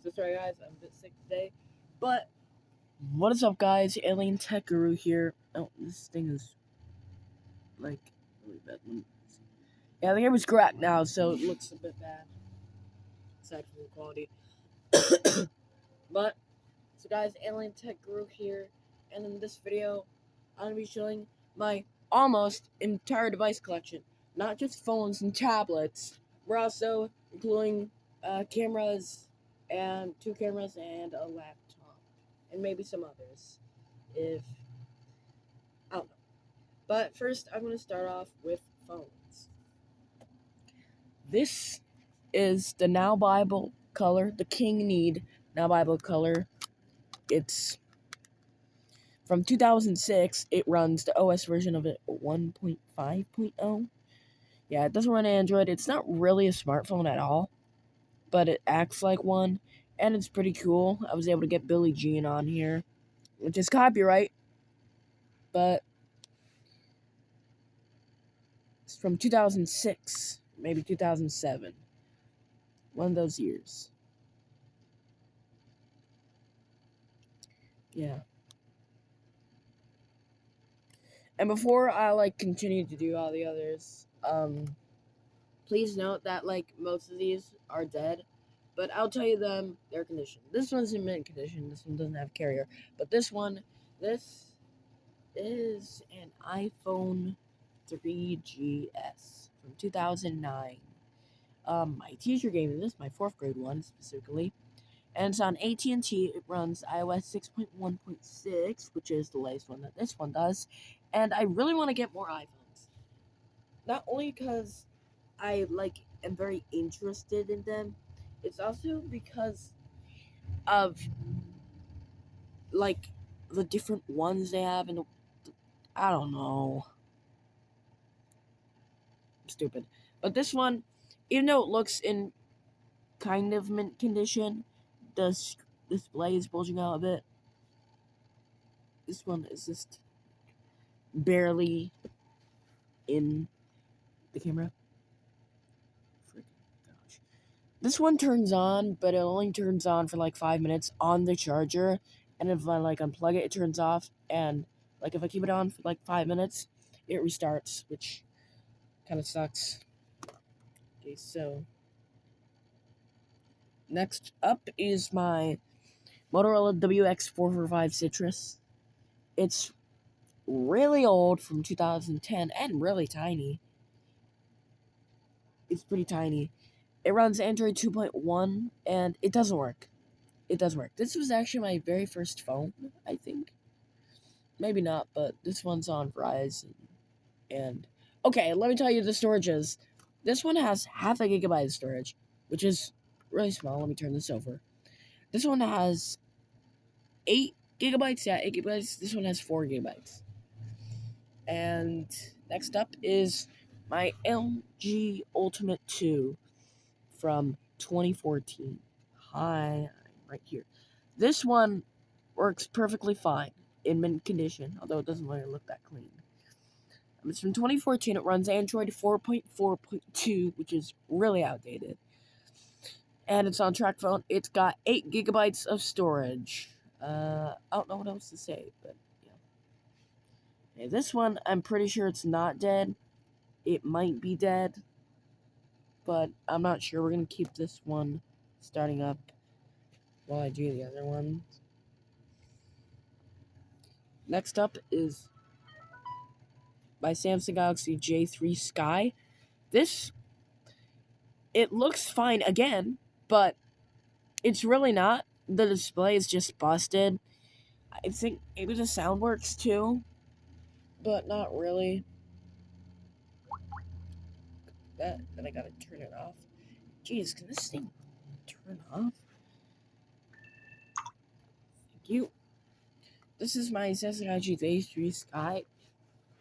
So sorry guys, I'm a bit sick today. But what is up guys? Alien Tech Guru here. Oh, this thing is like really bad. Yeah, the camera's cracked now, so it looks a bit bad. Aside from the quality. But so guys, Alien Tech Guru here, and in this video I'm gonna be showing my almost entire device collection. Not just phones and tablets. We're also including cameras and 2 cameras and a laptop. And maybe some others. If I don't know. But first I'm gonna start off with phones. This is the Now Bible color, the King Need Now Bible color. It's from 2006. It runs the OS version of it 1.5.0. Yeah, it doesn't run Android. It's not really a smartphone at all, but it acts like one, and it's pretty cool. I was able to get Billie Jean on here, which is copyright, but it's from 2006, maybe 2007. One of those years. Yeah. And before I continue to do all the others, please note that most of these are dead, but I'll tell you their condition. This one's in mint condition. This one doesn't have carrier, but this is an iPhone 3GS from 2009. My teacher gave me this, my 4th grade one specifically, and it's on AT&T. It runs iOS 6.1.6, which is the latest one that this one does, and I really want to get more iPhones. Not only because I am very interested in them, it's also because of the different ones they have, and I don't know. Stupid. But this one, even though it looks in kind of mint condition, the display is bulging out a bit. This one is just barely in the camera. Gosh. This one turns on, but it only turns on for 5 minutes on the charger, and if I unplug it, it turns off, and if I keep it on for 5 minutes, it restarts, which kind of sucks. Okay, so next up is my Motorola WX445 Citrus. It's really old, from 2010, and really tiny. It's pretty tiny. It runs Android 2.1, and it doesn't work. It does work. This was actually my very first phone, I think. Maybe not, but this one's on Verizon. And okay, let me tell you the storages. This one has 0.5 gigabyte of storage, which is really small. Let me turn this over. This one has 8 gigabytes. Yeah, 8 gigabytes. This one has 4 gigabytes. And next up is my LG Ultimate 2 from 2014. Hi, right here. This one works perfectly fine in mint condition, although it doesn't really look that clean. It's from 2014. It runs Android 4.4.2, which is really outdated. And it's on track phone. It's got 8 gigabytes of storage. I don't know what else to say, but yeah. Okay, this one, I'm pretty sure it's not dead. It might be dead, but I'm not sure. We're going to keep this one starting up while I do the other one. Next up is my Samsung Galaxy J3 Sky. It looks fine again, but it's really not. The display is just busted. I think maybe the sound works too, but not really. Then I gotta turn it off. Jeez, can this thing turn off? Thank you. This is my Samsung Galaxy J3 Sky.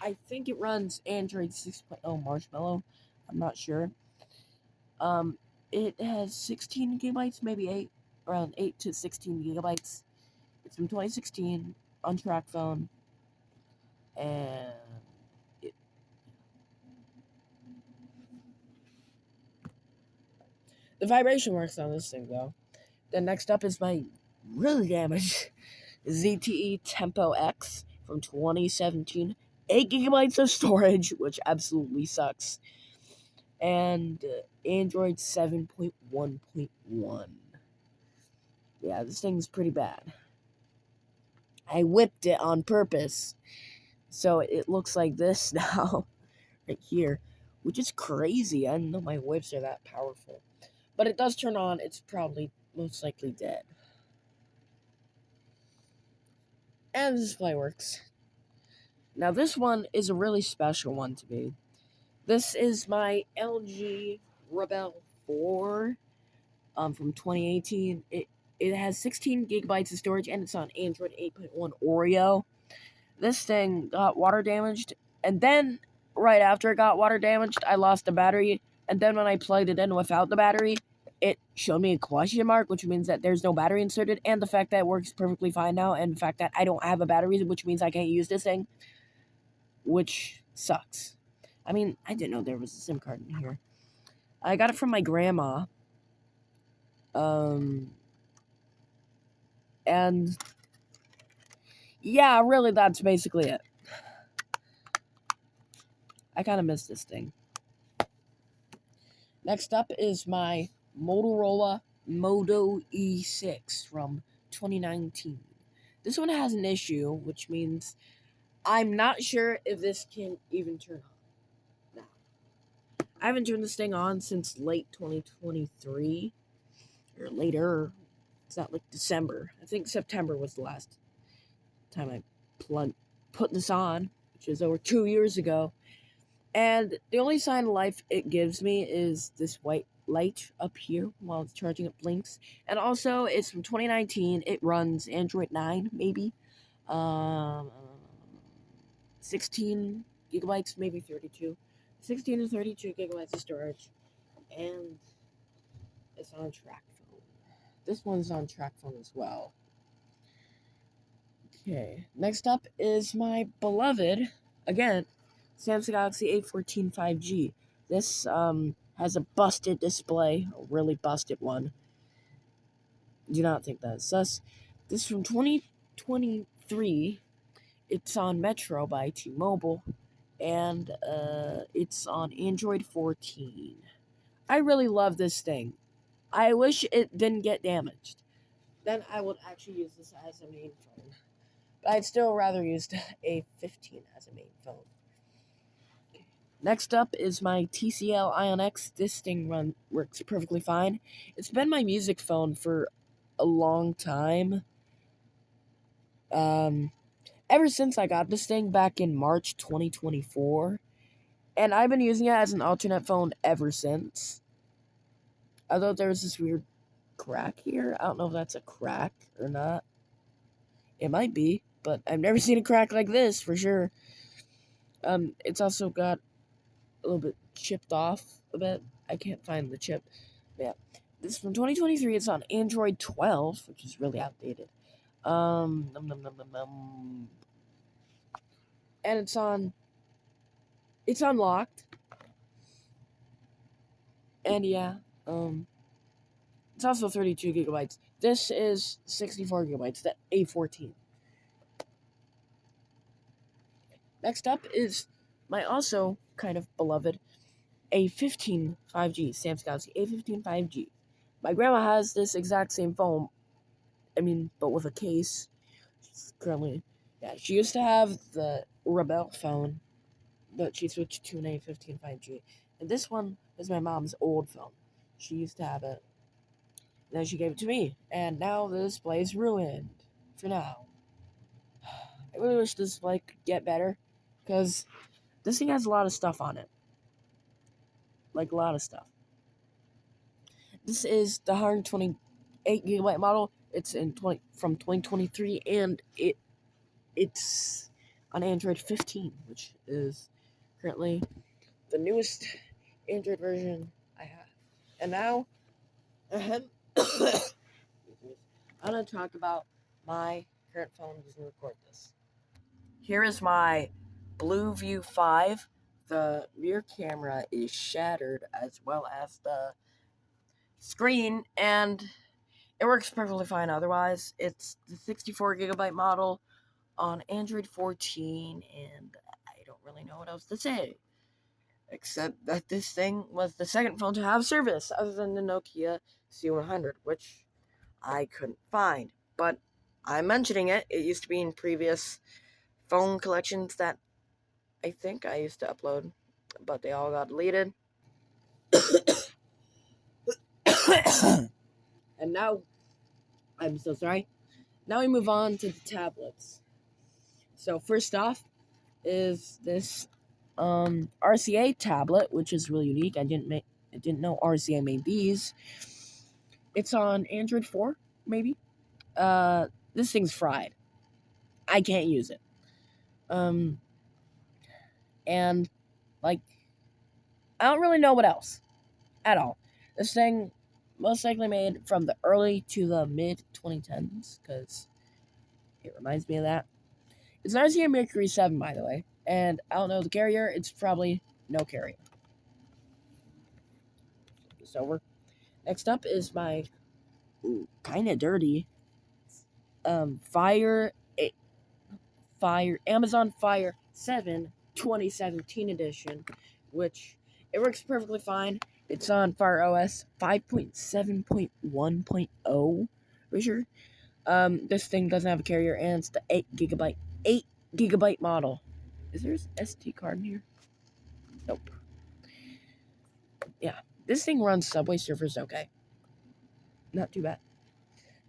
I think it runs Android 6.0 Marshmallow. I'm not sure. It has 16 gigabytes, maybe 8, around 8 to 16 gigabytes. It's from 2016, on track phone, and the vibration works on this thing though. Then next up is my really damaged ZTE Tempo X from 2017. 8 gigabytes of storage, which absolutely sucks. And Android 7.1.1. Yeah, this thing's pretty bad. I whipped it on purpose. So it looks like this now, right here, which is crazy. I didn't know my whips are that powerful. But it does turn on. It's probably most likely dead. And the display works. Now this one is a really special one to me. This is my LG Rebel 4 from 2018. It has 16 gigabytes of storage and it's on Android 8.1 Oreo. This thing got water damaged, and then right after it got water damaged, I lost the battery, and then when I plugged it in without the battery, it showed me a question mark, which means that there's no battery inserted, and the fact that it works perfectly fine now, and the fact that I don't have a battery, which means I can't use this thing, which sucks. I mean, I didn't know there was a SIM card in here. I got it from my grandma. And yeah, really, that's basically it. I kind of miss this thing. Next up is my Motorola Moto E6 from 2019. This one has an issue, which means I'm not sure if this can even turn on. Now, I haven't turned this thing on since late 2023, or later. It's not like December. I think September was the last time I put this on, which is over 2 years ago. And the only sign of life it gives me is this white light up here while it's charging. It blinks. And also, it's from 2019. It runs Android 9, maybe. 16 gigabytes, maybe 32. 16 to 32 gigabytes of storage. And it's on track phone. This one's on track phone as well. Okay, next up is my beloved, again, Samsung Galaxy A14 5G. This has a busted display, a really busted one. Do not think that's sus. This is from 2023. It's on Metro by T-Mobile, and it's on Android 14. I really love this thing. I wish it didn't get damaged. Then I would actually use this as a main phone. But I'd still rather use the A15 as a main phone. Next up is my TCL Ion X. This thing works perfectly fine. It's been my music phone for a long time. Ever since I got this thing back in March 2024. And I've been using it as an alternate phone ever since. Although there's this weird crack here. I don't know if that's a crack or not. It might be, but I've never seen a crack like this for sure. It's also got a little bit chipped off a bit. I can't find the chip. Yeah. This is from 2023. It's on Android 12, which is really outdated. And it's unlocked. And yeah, it's also 32 gigabytes. This is 64 gigabytes, that A14. Next up is my also kind of beloved A15 5G, Samsung Galaxy A15 5G. My grandma has this exact same phone, but with a case. She's currently, she used to have the Rebel phone, but she switched to an A15 5G. And this one is my mom's old phone. She used to have it. Then she gave it to me, and now the display is ruined. For now. I really wish this display could get better, because this thing has a lot of stuff on it. Like, a lot of stuff. This is the 128 gigabyte model. It's from 2023, and it's on Android 15, which is currently the newest Android version I have. And now, I'm going to talk about my current phone using record this. Here is my Blue View 5. The rear camera is shattered as well as the screen, and It works perfectly fine otherwise. It's the 64GB model on Android 14, and I don't really know what else to say. Except that this thing was the second phone to have service, other than the Nokia C100, which I couldn't find. But I'm mentioning it. It used to be in previous phone collections that I think I used to upload, but they all got deleted. And now, I'm so sorry. Now we move on to the tablets. So first off is this RCA tablet, which is really unique. I didn't know RCA made these. It's on Android 4, maybe. This thing's fried. I can't use it. And like, I don't really know what else at all. This thing most likely made from the early to the mid 2010s, because it reminds me of that. It's an RCA Mercury 7, by the way, and I don't know the carrier. It's probably no carrier. It's over. Next up is my kind of dirty Amazon Fire 7 2017 edition, which it works perfectly fine. It's on Fire OS 5.7.1.0 for sure. This thing doesn't have a carrier, and it's the 8 gigabyte model. Is there an SD card in here? Nope. Yeah, this thing runs Subway Surfers okay. Not too bad.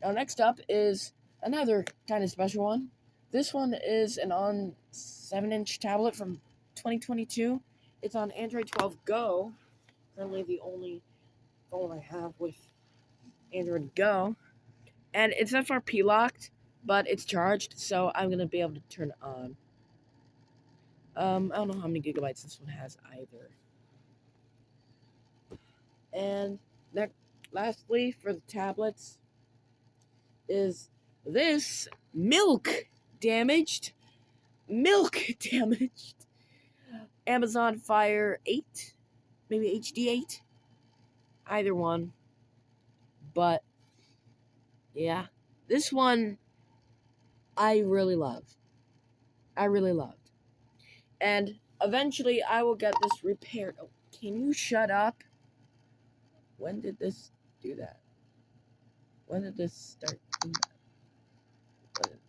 Now next up is another kind of special one. This one is an on 7-inch tablet from 2022. It's on Android 12 Go. Currently the only phone I have with Android Go. And it's FRP locked, but it's charged, so I'm going to be able to turn it on. I don't know how many gigabytes this one has either. And lastly, for the tablets, is this milk damaged Amazon Fire 8, maybe HD 8, either one. But yeah, this one I really loved, and eventually I will get this repaired. Oh, can you shut up? When did this do that? When did this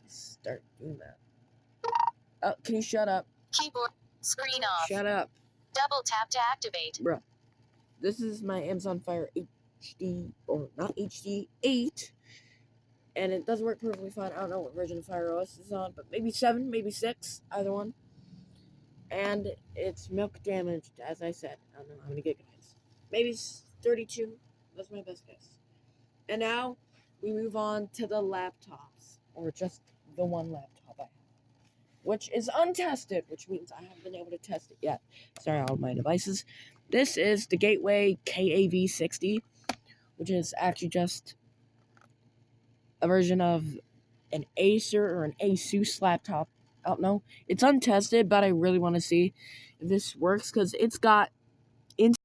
start doing that? Oh, can you shut up? Keyboard screen off. Shut up. Double tap to activate. Bruh. This is my Amazon Fire HD, or not HD, 8. And it does work perfectly fine. I don't know what version of Fire OS is on, but maybe 7, maybe 6, either one. And it's milk damaged, as I said. I don't know how many gigabytes. Maybe 32. That's my best guess. And now we move on to the laptops, or just the one laptop I have, which is untested, which means I haven't been able to test it yet. Sorry, all my devices. This is the Gateway KAV60, which is actually just a version of an Acer or an Asus laptop. I don't know. It's untested, but I really want to see if this works, because it's got